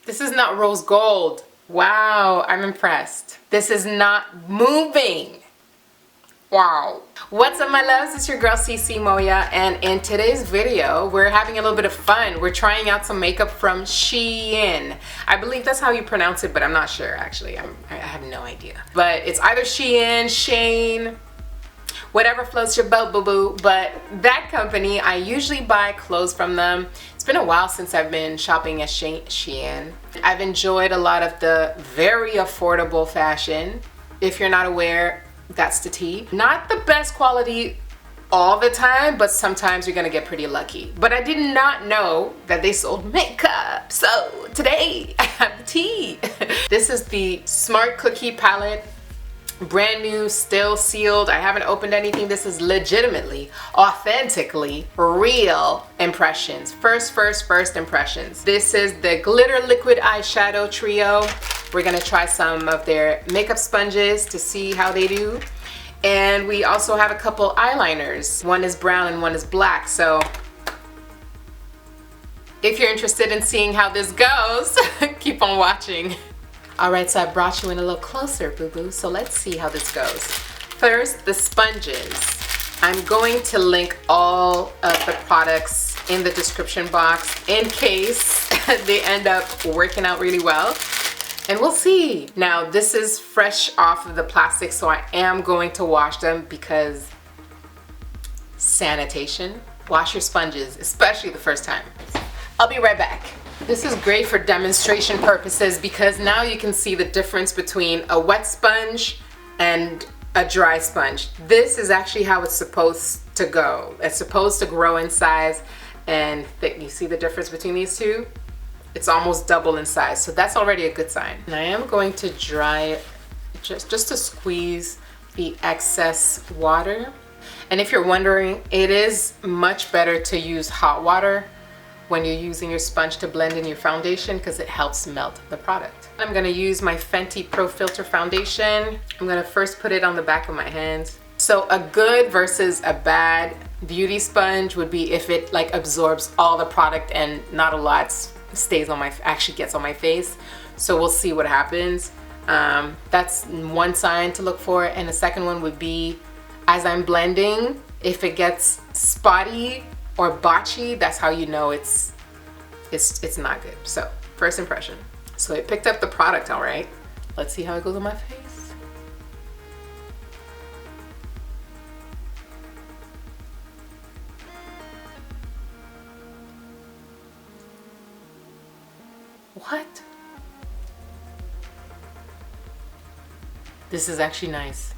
This is not rose gold. Wow, I'm impressed. This is not moving. Wow. What's up, my loves? It's your girl CiCi Moya, and in today's video we're having a little bit of fun. We're trying out some makeup from Shein. I believe that's how you pronounce it, but I'm not sure actually. I have no idea. But it's either Shein, Shein, whatever floats your boat, boo-boo. But that company, I usually buy clothes from them. It's been a while since I've been shopping at Shein. I've enjoyed a lot of the very affordable fashion. If you're not aware, that's the tea. Not the best quality all the time, but sometimes you're gonna get pretty lucky. But I did not know that they sold makeup. So today I have the tea. This is the Smart Cookie palette. Brand new, still sealed. I haven't opened anything. This is legitimately, authentically real impressions. First impressions. This is the glitter liquid eyeshadow trio. We're gonna try some of their makeup sponges to see how they do. And we also have a couple eyeliners. One is brown and one is black. So if you're interested in seeing how this goes, keep on watching. Alright, so I brought you in a little closer, boo-boo, so let's see how this goes. First, the sponges. I'm going to link all of the products in the description box in case they end up working out really well. And we'll see. Now, this is fresh off of the plastic, so I am going to wash them because sanitation. Wash your sponges, especially the first time. I'll be right back. This is great for demonstration purposes because now you can see the difference between a wet sponge and a dry sponge. This is actually how it's supposed to go. It's supposed to grow in size and thick. You see the difference between these two? It's almost double in size, so that's already a good sign. And I am going to dry it just to squeeze the excess water. And if you're wondering, it is much better to use hot water when you're using your sponge to blend in your foundation because it helps melt the product. I'm gonna use my Fenty Pro Filter foundation. I'm gonna first put it on the back of my hands. So a good versus a bad beauty sponge would be if it like absorbs all the product and not a lot stays on actually gets on my face. So we'll see what happens. That's one sign to look for. And the second one would be as I'm blending, if it gets spotty or botchy, that's how you know it's not good. So first impression. So it picked up the product all right. Let's see how it goes on my face. What? This is actually nice.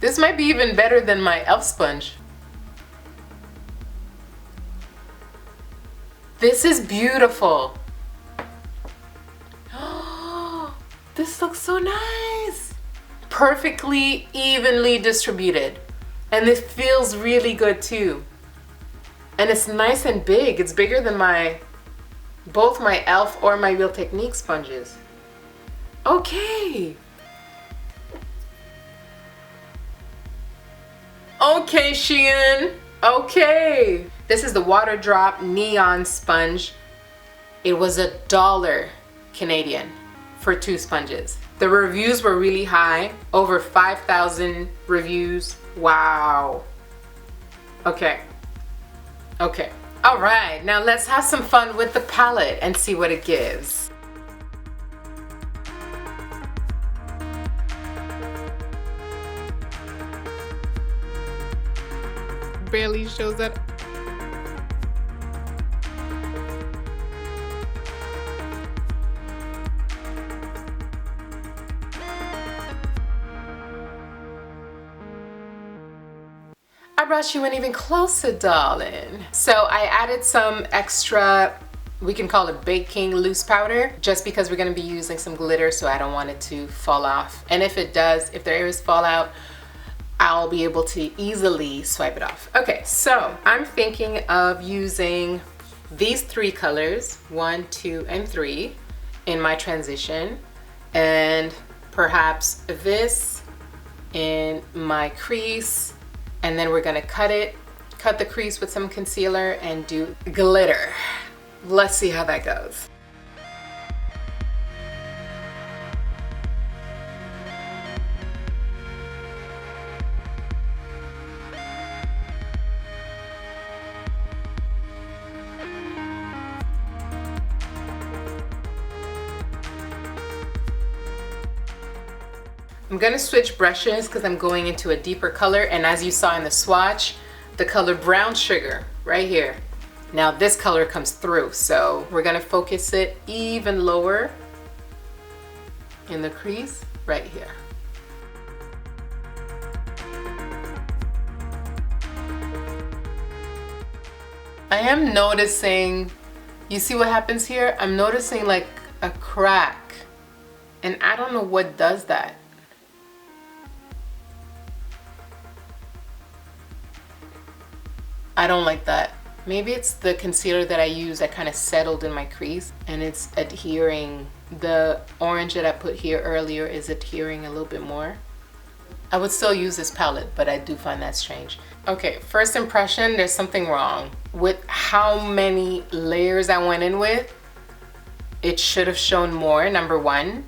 This might be even better than my e.l.f. sponge. This is beautiful. Oh, this looks so nice. Perfectly evenly distributed. And it feels really good too. And it's nice and big. It's bigger than both my e.l.f. or my Real Technique sponges. Okay. Okay, Shein. Okay. This is the Waterdrop Neon Sponge. It was $1 Canadian for 2 sponges. The reviews were really high. Over 5,000 reviews. Wow. Okay. Okay. All right. Now let's have some fun with the palette and see what it gives. Barely shows up. I brought you in even closer, darling. So I added some extra, we can call it baking loose powder, just because we're gonna be using some glitter, so I don't want it to fall off. And if it does, if there is fallout, I'll be able to easily swipe it off. Okay, so I'm thinking of using these 3 colors, 1, 2, and 3, in my transition, and perhaps this in my crease, and then we're gonna cut cut the crease with some concealer and do glitter. Let's see how that goes. I'm gonna switch brushes because I'm going into a deeper color, and as you saw in the swatch, the color brown sugar right here. Now this color comes through, so we're gonna focus it even lower in the crease right here. I am noticing, you see what happens here? I'm noticing like a crack, and I don't know what does that. I don't like that. Maybe it's the concealer that I use that kind of settled in my crease and it's adhering. The orange that I put here earlier is adhering a little bit more. I would still use this palette, but I do find that strange. Okay, first impression, there's something wrong with how many layers I went in with. It should have shown more, number one,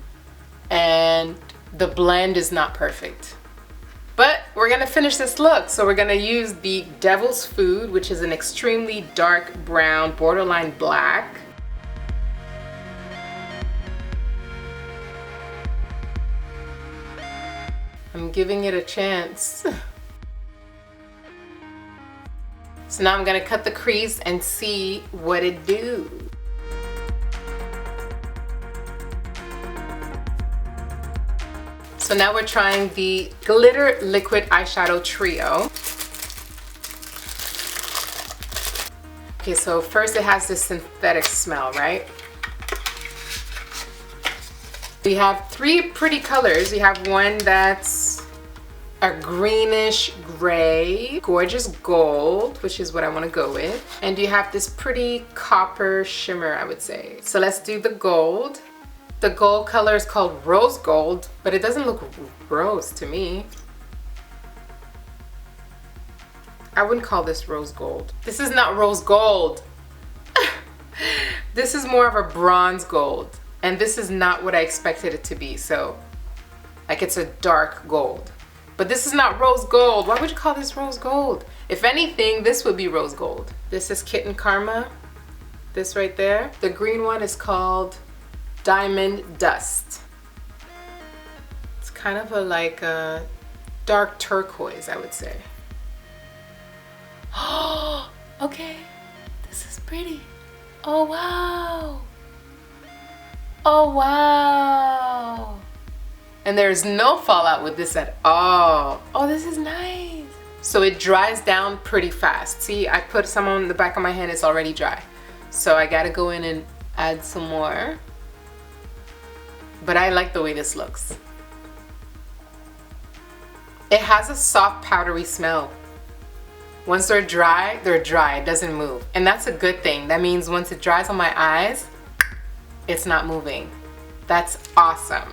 and the blend is not perfect. But we're gonna finish this look. So we're gonna use the Devil's Food, which is an extremely dark brown, borderline black. I'm giving it a chance. So now I'm gonna cut the crease and see what it do. So now we're trying the Glitter Liquid Eyeshadow Trio. Okay, so first it has this synthetic smell, right? We have three pretty colors. We have one that's a greenish gray, gorgeous gold, which is what I want to go with. And you have this pretty copper shimmer, I would say. So let's do the gold. The gold color is called Rose Gold, but it doesn't look rose to me. I wouldn't call this rose gold. This is not rose gold. This is more of a bronze gold. And this is not what I expected it to be. So, like, it's a dark gold. But this is not rose gold. Why would you call this rose gold? If anything, this would be rose gold. This is Kitten Karma. This right there. The green one is called Diamond Dust. It's kind of like a dark turquoise, I would say. Oh, okay. This is pretty. Oh, wow. Oh, wow. And there's no fallout with this at all. Oh, this is nice. So it dries down pretty fast. See, I put some on the back of my hand. It's already dry. So I gotta go in and add some more. But I like the way this looks. It has a soft, powdery smell. Once they're dry, it doesn't move. And that's a good thing. That means once it dries on my eyes, it's not moving. That's awesome.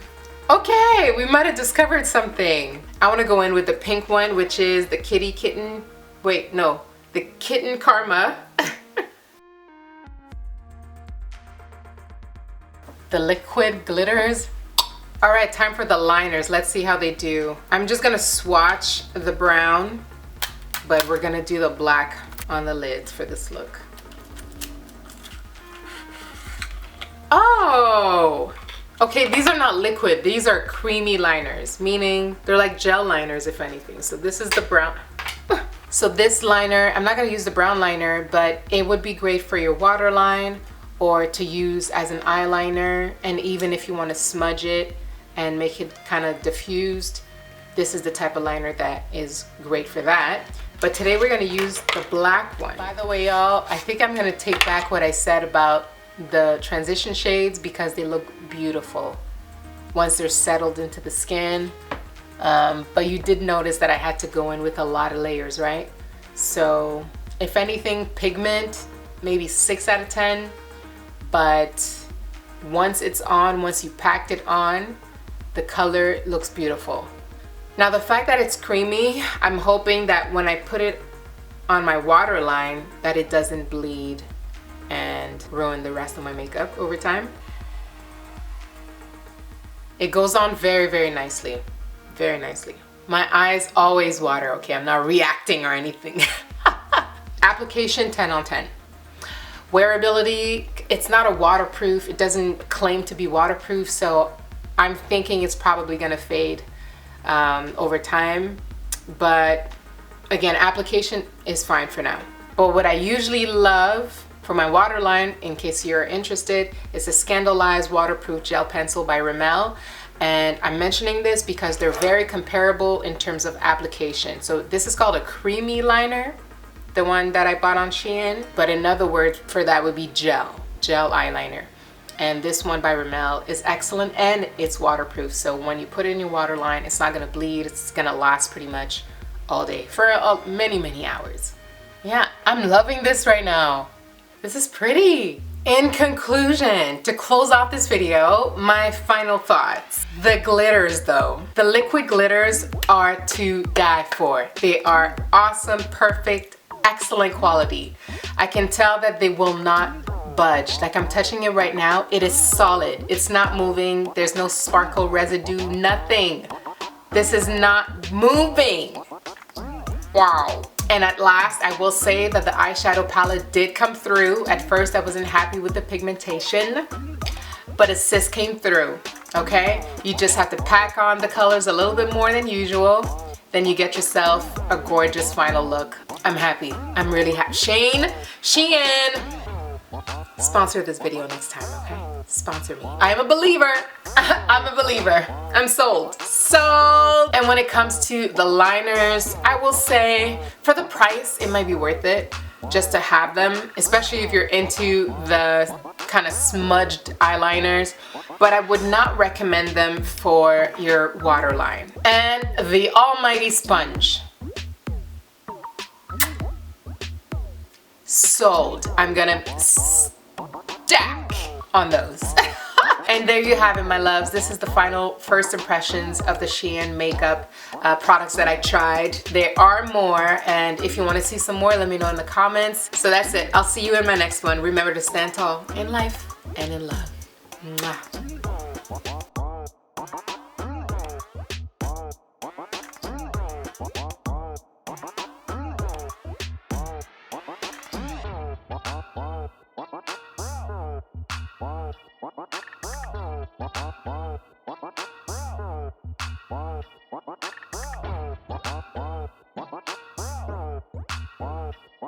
Okay, we might have discovered something. I want to go in with the pink one, which is the Kitten Karma. The liquid glitters. All right, time for the liners. Let's see how they do. I'm just gonna swatch the brown, but we're gonna do the black on the lids for this look. Oh, okay, these are not liquid. These are creamy liners, meaning they're like gel liners, if anything. So this is the brown. So this liner, I'm not gonna use the brown liner, but it would be great for your waterline or to use as an eyeliner. And even if you want to smudge it and make it kind of diffused, this is the type of liner that is great for that. But today we're going to use the black one. By the way, y'all, I think I'm going to take back what I said about the transition shades because they look beautiful once they're settled into the skin. But you did notice that I had to go in with a lot of layers, right? So if anything, pigment, maybe 6 out of 10. But once it's on, once you packed it on, the color looks beautiful. Now the fact that it's creamy, I'm hoping that when I put it on my waterline that it doesn't bleed and ruin the rest of my makeup over time. It goes on very, very nicely. Very nicely. My eyes always water, okay? I'm not reacting or anything. Application 10 on 10. Wearability, it's not a waterproof. It doesn't claim to be waterproof, so I'm thinking it's probably gonna fade over time. But again, application is fine for now. But what I usually love for my waterline, in case you're interested, is the Scandalized Waterproof Gel Pencil by Rimmel. And I'm mentioning this because they're very comparable in terms of application. So this is called a creamy liner, the one that I bought on Shein, but another word for that would be gel eyeliner. And this one by Rimmel is excellent and it's waterproof. So when you put it in your waterline, it's not gonna bleed. It's gonna last pretty much all day for many, many hours. Yeah, I'm loving this right now. This is pretty. In conclusion, to close off this video, my final thoughts. The glitters though. The liquid glitters are to die for. They are awesome, perfect, excellent quality. I can tell that they will not budge. Like I'm touching it right now, it is solid. It's not moving. There's no sparkle residue, nothing. This is not moving. Wow. And at last, I will say that the eyeshadow palette did come through. At first, I wasn't happy with the pigmentation, but it sis came through, okay? You just have to pack on the colors a little bit more than usual. Then you get yourself a gorgeous final look. I'm happy. I'm really happy. Shein, sponsor this video next time, okay? Sponsor me. I'm a believer. I'm a believer. I'm sold. Sold. And when it comes to the liners, I will say for the price, it might be worth it just to have them, especially if you're into the kind of smudged eyeliners, but I would not recommend them for your waterline. And the almighty sponge. Sold. I'm gonna stack on those. And there you have it, my loves. This is the final first impressions of the Shein makeup products that I tried. There are more, and if you want to see some more, let me know in the comments. So that's it. I'll see you in my next one. Remember to stand tall in life and in love. Mwah.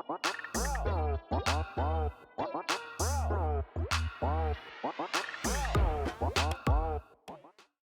What?